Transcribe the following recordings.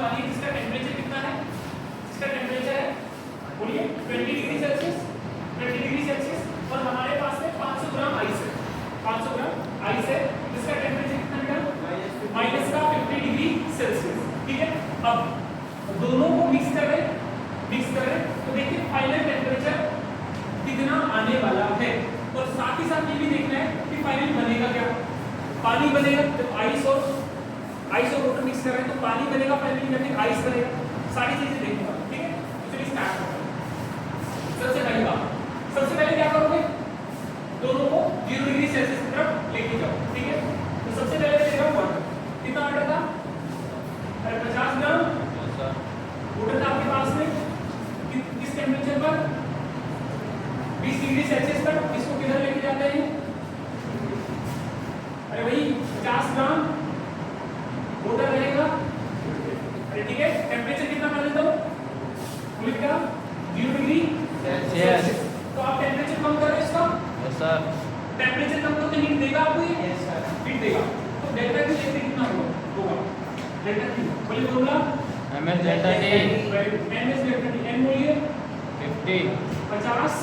वाली है जिसका टेम्परेचर कितना है, जिसका टेम्परेचर है बोलिए 20 डिग्री सेल्सियस, 20 डिग्री सेल्सियस, और हमारे पास में 500 ग्राम आइस है, 500 ग्राम आइस है जिसका टेम्परेचर कितना है माइनस का 50 डिग्री सेल्सियस। ठीक है, अब दोनों को मिक्स कर रहे तो देखिए फाइनल टेम्परेचर कितना आने वाला है, और साथ ही साथ ये भी देखना है कि फाइनल बनेगा क्या, पानी बनेगा। जब आइस और वाटर मिक्स कर रहे हैं तो पानी बनेगा, फाइनली करके आइस बनेगा, सारी चीजें देखूंगा। ठीक है, चलिए स्टार्ट करते हैं। सबसे पहली बात, सबसे पहले क्या करोगे, दोनों को 0 डिग्री सेल्सियस की तरफ लेके जाओ। ठीक है, तो सबसे पहले लेगा वाटर, कितना वाटर था 50 ग्राम वाटर था आपके पास में, किस टेम्परेचर पर 20 डिग्री सेल्सियस पर। इसको किधर लेके जाते हैं, अरे भाई 50 ग्राम वाटर रहेगा, अरे ठीक है, टेम्परेचर कितना कर देता हूँ लिख का 0 डिग्री सेल्सियस। तो आप टेम्परेचर कम कर रहे हैं इसका, यस सर, टेम्परेचर कम तो हीट देगा आपको, ये यस सर हीट देगा। तो डेल्टा T देखते कितना होगा डेल्टा T, बोलिए formula ms delta T, ms delta T, n बोलिए 50 50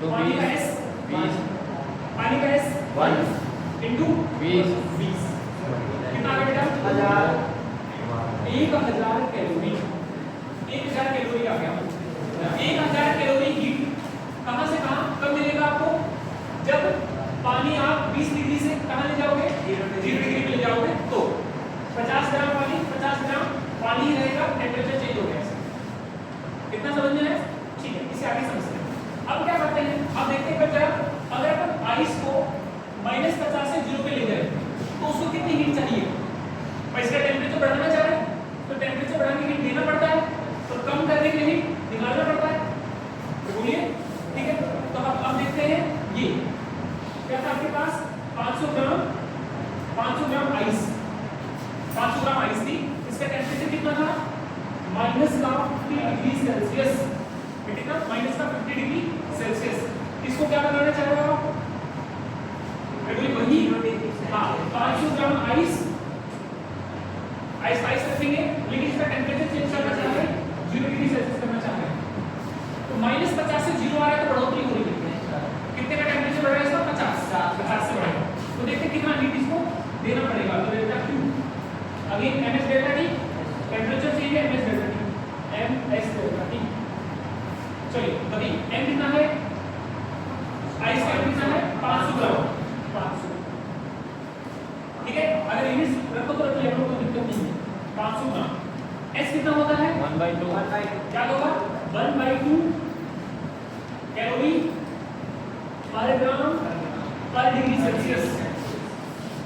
तो पानी का s 20, पानी का s 1 into 20 कितना आ गया बेटा 1000 कैलोरी, 1000 कैलोरी आ गया। 1000 कैलोरी हीट कहां से कहां कब मिलेगा आपको, जब पानी आप 20 डिग्री से कहां ले जाओगे 0 डिग्री पे ले जाओगे, तो 50 ग्राम पानी रहेगा, टेम्परेचर चेंज हो गया। कितना समझ में है, ठीक है, इसे आगे समझते हैं। अब क्या करते हैं, अब देखते हैं जरा, अगर अपन आइस को -50 से 0 पे ले जाए तो उसको कितनी हीट चाहिए, भाई इसका टेम्परेचर बढ़ाना चाह रहे हैं तो टेम्परेचर बढ़ाने के लिए हीट देना पड़ता है, तो कम करने के लिए हीट निकालना पड़ता है, तो बोलिए ठीक है। तो अब देखते हैं ये क्या था आपके पास 500 ग्राम आइस, 500 ग्राम आइस थी, इसका टेम्परेचर कितना था -50 डिग्री सेल्सियस, कितना -50 डिग्री सेल्सियस। इसको क्या बनाना चाह रहे हो आप, वही हाँ 500 ग्राम आइस रखेंगे, लेकिन इसका टेम्परेचर चेंज करना चाह रहे हैं 0 डिग्री सेल्सियस करना चाह रहे हैं, तो -50 से 0 आ रहा है तो बढ़ोतरी हो रही है, कितने का टेम्परेचर बढ़ रहा है इसका 50 से बढ़ेगा। तो देखते कितना हीट इसको देना पड़ेगा, तो delta Q again ms delta T, temperature चाहिए ms delta T, ms delta T। चलिए बताइए m कितना है, आइस का कितना है 500 ग्राम, 500 ठीक है, अगर यूनिट रखो तो रखिए, हम लोग को दिक्कत नहीं है। 500 ग्राम, s कितना होता है 1/2, क्या होगा 1/2 कैलोरी पर ग्राम पर डिग्री सेल्सियस,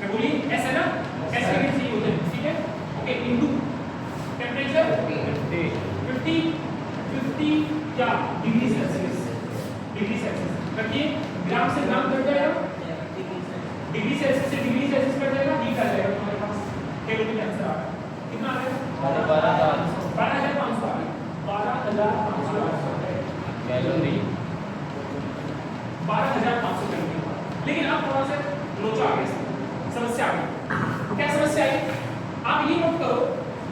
मैं बोलिए s है ना, s की यूनिट चाहिए होते हैं, ठीक है, ओके, इनटू टेम्परेचर 50 क्या डिग्री सेल्सियस, रखिए ग्राम से ग्राम कट जाएगा, डिग्री सेल्सियस से डिग्री सेल्सियस कट जाएगा, हीट आ जाएगा तुम्हारे पास, कैलोरी का आंसर आ गया, कितना आ गया 12500 कैलोरी, 12500 कैलोरी। लेकिन आप थोड़ा सा लोचा आ गया, समस्या आ गई, क्या समस्या आई, आप ये नोट करो,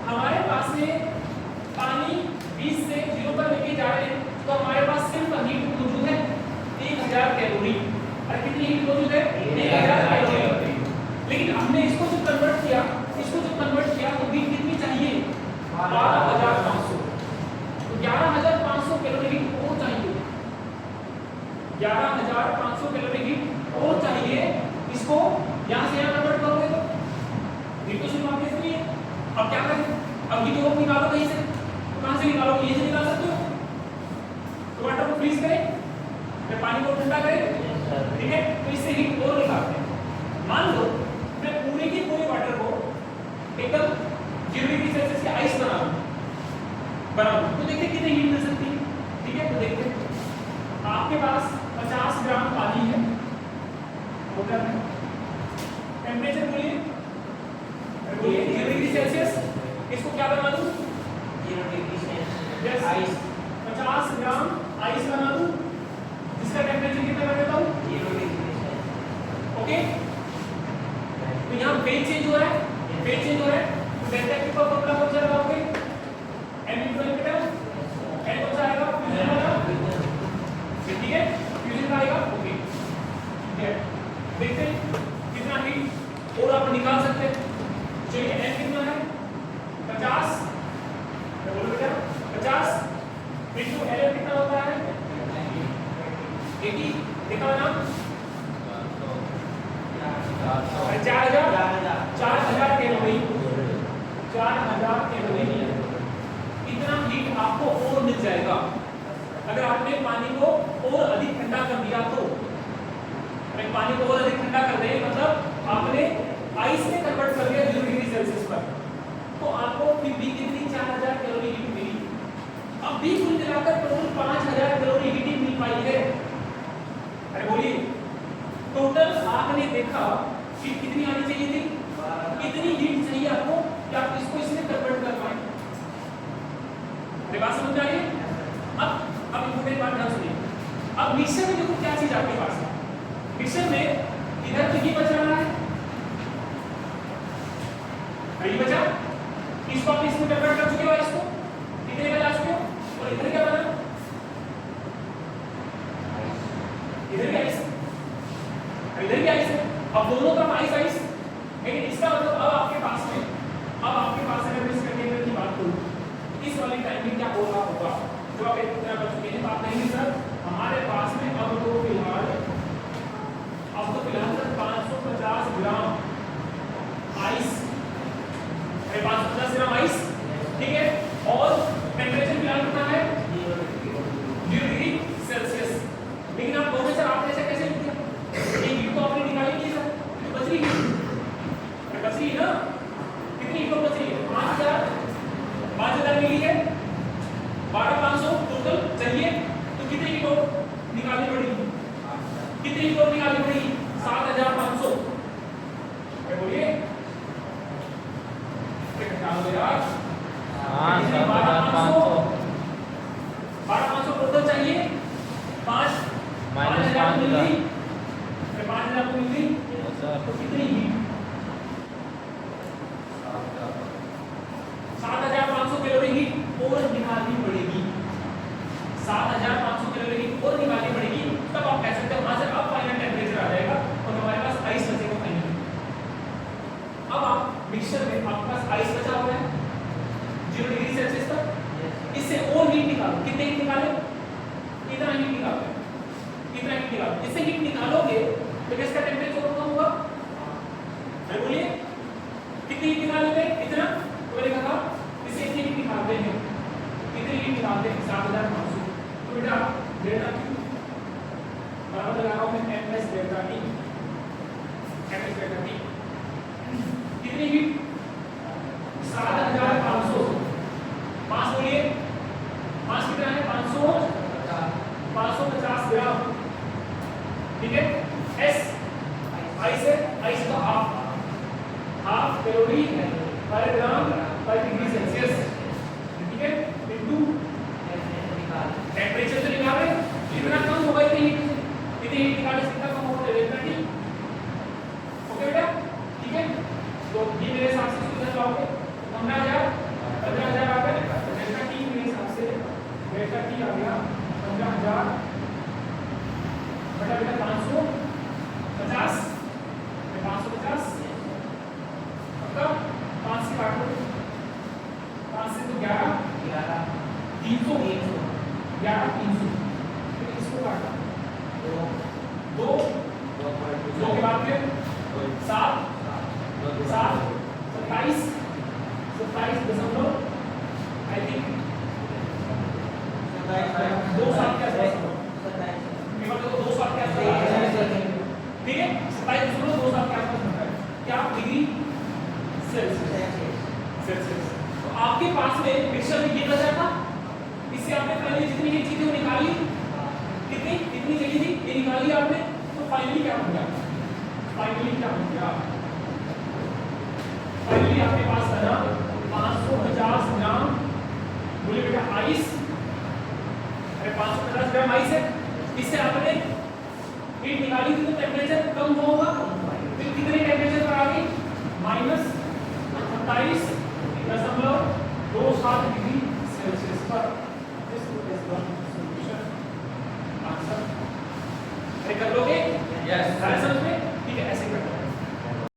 हमारे पास में पानी 20 से 0 पर लेके जा रहे हैं, तो हमारे पास सिर्फ हीट मौजूद है 1000 कैलोरी, और कितनी हीट मौजूद है 1000 कैलोरी, लेकिन हमने इसको जो कन्वर्ट किया तो हीट कितनी चाहिए 12500, तो 11500 कैलोरी हीट और चाहिए, 11500 कैलोरी हीट और चाहिए। इसको यहां से यहां कन्वर्ट करोगे तो हीट तो शुरुआत कैसे हुई है, अब क्या करें, अब हीट और निकालो कहीं से, तो कहां से निकालोगे, ये से निकाल सकते हो, तो वाटर को फ्रीज करें या पानी को ठंडा करें, ठीक है, तो इससे हीट और निकालते हैं। मान लो मैं पूरे की पूरे वाटर को एकदम 0 डिग्री सेल्सियस के आइस बनाऊं तो देखते कितनी हीट मिल सकती है, ठीक है, तो देखते आपके पास 50 ग्राम पानी है, टेम्परेचर बोलिए 0 डिग्री सेल्सियस, इसको क्या बना दूं 0 degree Celsius ice, 50 gram ice बना दूं, जिसका टेम्परेचर कितना कर देता हूं 0 डिग्री सेल्सियस, ओके। तो यहाँ फेज चेंज हो रहा है, डेल्टा क्यू का फॉर्मूला कौन सा लगाओगे? m * n बेटा n कौन सा आएगा? फ्यूजन वाला, ठीक है, फ्यूजन का आएगा, ओके ठीक है। देखते हैं कितना हीट और आप निकाल सकते हैं। चलिए n कितना है? 50, बोलो बेटा 50 इनटू L कितना होता है? 80, कितना ना 4000 कैलोरी, 4000 कैलोरी इतना हीट आपको और मिल जाएगा अगर आपने पानी को और अधिक ठंडा कर दिया तो। अगर पानी को और अधिक ठंडा कर दें मतलब आपने आइस में कन्वर्ट कर दिया 0 डिग्री सेल्सियस पर, तो आपको फिर भी कितनी 4000 कैलोरी हीट मिली। अब भी कुल मिलाकर टोटल 5000 कैलोरी हीट मिल पाई है। अरे बोलिए टोटल आपने देखा कि कितनी आनी चाहिए थी, कितनी हीट चाहिए आपको कि आप इसको इसमें कन्वर्ट कर पाए। मेरी बात समझ आ रही है? अब इम्पोर्टेंट बात ध्यान सुनिए। अब मिक्सर में देखो क्या चीज आपके पास है। मिक्सर में इधर तो घी बच रहा है, घी बचा, इसको आप इसमें कन्वर्ट कर चुके हो, इसको कितने का ला चुके हो, और इधर क्या बना, इधर भी आइस, इधर भी आइस है। अब दोनों तरफ आइस आइस, लेकिन इसका मतलब अब आपके पास अगर इस कंटेनर की बात करूं इस वाली टाइम में क्या हो रहा होगा, जो आप एक तरह कर चुके हैं। बात करेंगे सर हमारे पास में अब तो फिलहाल sir 550 gram ice, 550 gram ice, ठीक है, और टेम्परेचर फिलहाल कितना है 0 डिग्री सेल्सियस। लेकिन आप बोले सर आपने ऐसा कैसे लिख दिया, ये हीट तो आपने निकाली नहीं सर, तो बच रही है ना, कितनी हीट बच रही है 5000 मिली है, 12500 टोटल चाहिए, तो कितनी हीट निकालनी पड़ेगी, कितनी हीट निकालनी पड़ेगी 7500। बोलिए यार 12500 टोटल चाहिए, 5000 मिल गई, 5000 मिल गई, तो कितनी हीट 7500 कैलोरी हीट और निकालनी पड़ेगी, 7500 कैलोरी हीट और निकालनी पड़ेगी। तब आप कह सकते हो हाँ सर अब फाइनल टेम्परेचर आ जाएगा और हमारे पास आइस बचेगा फाइनल। अब आप मिक्सचर में आपके पास आइस बचा हुआ है 0 डिग्री सेल्सियस तक, इससे और हीट निकालो, कितने हीट निकाले, इतना हीट निकालो, इतना हीट निकालो, इससे हीट निकालोगे तो इसका टेम्परेचर कम होगा। अरे बोलिए कितनी हीट निकालोगे, इतना, तो मैंने कहा इससे इतनी हीट निकालते हैं, कितनी हीट निकालते हैं 7500। तो बेटा डेल्टा Q बराबर लगा रहा हूं मैं ms delta T, ms delta T कितनी हीट 7500, मास बोलिए मास कितना है 550 ग्राम, ठीक है। S आइस है, आइस का हाफ कैलोरी पर ग्राम पर डिग्री सेल्सियस, ठीक है, इनटू टेम्परेचर तो निकाल रहे कितना कम होगा, इतनी हीट निकालने से कितना कम होगा डेल्टा T, ओके बेटा, ठीक है। तो ये मेरे हिसाब से कितना जाओगे 15000 आ गया, डेल्टा T मेरे हिसाब से डेल्टा T आ गया 15000 बेटा 550 पक्का, 5 से काट लो, 5 से तो 11 300 11 300, फिर इसको काटो 2 के बाद फिर 7 27 दशमलव आई थिंक 2 7 के आसपास, मतलब 2 7 के आसपास, ठीक है, 27.2 7 के आसपास होता है क्या डिग्री सेल्सियस। तो आपके पास में मिक्सचर में ये बचा था, इससे आपने पहले जितनी ये चीजें निकाली, कितनी चाहिए थी ये निकाली आपने, तो फाइनली क्या हो गया, फाइनली आपके पास बना 550 ग्राम, बोले बेटा आइस, अरे 550 ग्राम आइस है, इससे आपने हीट निकाली थी तो टेम्परेचर कम होगा, फिर कितने टेम्परेचर पर आ गई -27 1.27 डिग्री सेल्सियस पर this is the solution answer. अरे कर लोगे? यस।